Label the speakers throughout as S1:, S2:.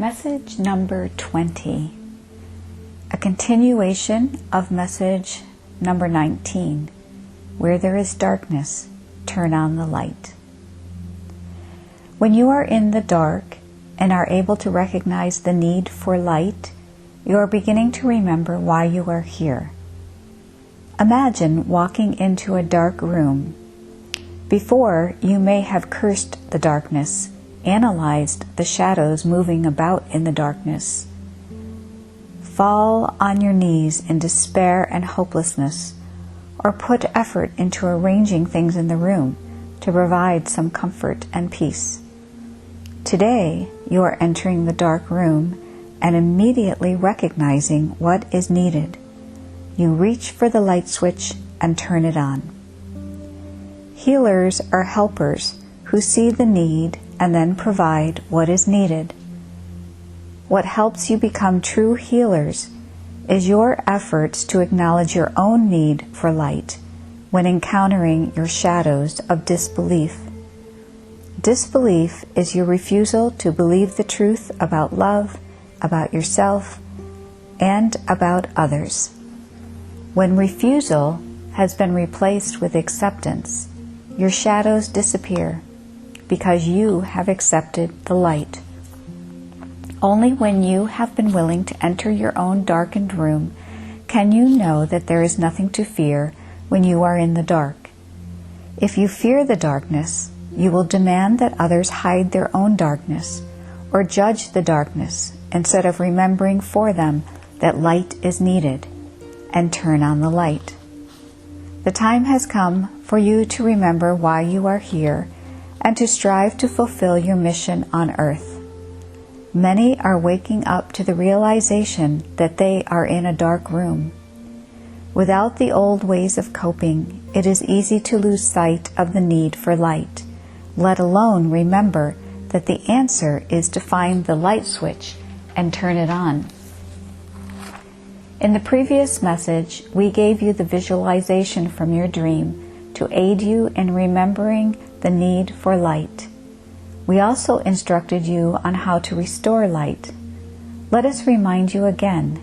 S1: Message number 20, a continuation of message number 19, where there is darkness, turn on the light. When you are in the dark and are able to recognize the need for light, you are beginning to remember why you are here. Imagine walking into a dark room. Before, you may have cursed the darkness, analyzed the shadows moving about in the darkness. Fall on your knees in despair and hopelessness, or put effort into arranging things in the room to provide some comfort and peace. Today, you are entering the dark room and immediately recognizing what is needed. You reach for the light switch and turn it on. Healers are helpers who see the need and then provide what is needed. What helps you become true healers is your efforts to acknowledge your own need for light when encountering your shadows of disbelief. Disbelief is your refusal to believe the truth about love, about yourself, and about others. When refusal has been replaced with acceptance, your shadows disappear, because you have accepted the light. Only when you have been willing to enter your own darkened room can you know that there is nothing to fear when you are in the dark. If you fear the darkness, you will demand that others hide their own darkness or judge the darkness instead of remembering for them that light is needed and turn on the light. The time has come for you to remember why you are here and to strive to fulfill your mission on earth. Many are waking up to the realization that they are in a dark room. Without the old ways of coping, it is easy to lose sight of the need for light, let alone remember that the answer is to find the light switch and turn it on. In the previous message, we gave you the visualization from your dream to aid you in remembering the need for light. We also instructed you on how to restore light. Let us remind you again,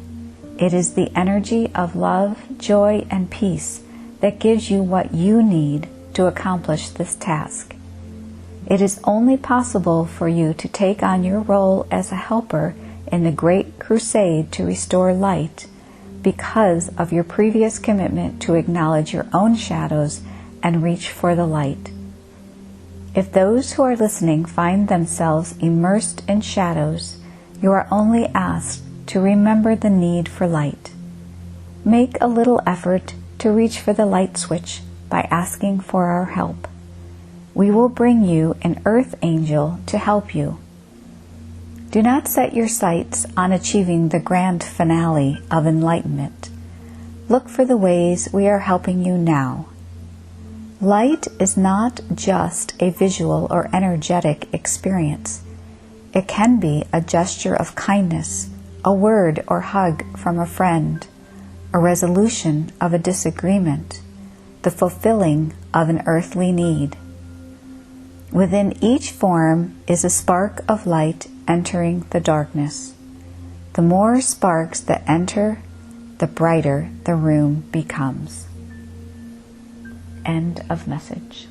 S1: it is the energy of love, joy, and peace that gives you what you need to accomplish this task. It is only possible for you to take on your role as a helper in the great crusade to restore light because of your previous commitment to acknowledge your own shadows and reach for the light. If those who are listening find themselves immersed in shadows, you are only asked to remember the need for light. Make a little effort to reach for the light switch by asking for our help. We will bring you an earth angel to help you. Do not set your sights on achieving the grand finale of enlightenment. Look for the ways we are helping you now. Light is not just a visual or energetic experience. It can be a gesture of kindness, a word or hug from a friend, a resolution of a disagreement, the fulfilling of an earthly need. Within each form is a spark of light entering the darkness. The more sparks that enter, the brighter the room becomes. End of message.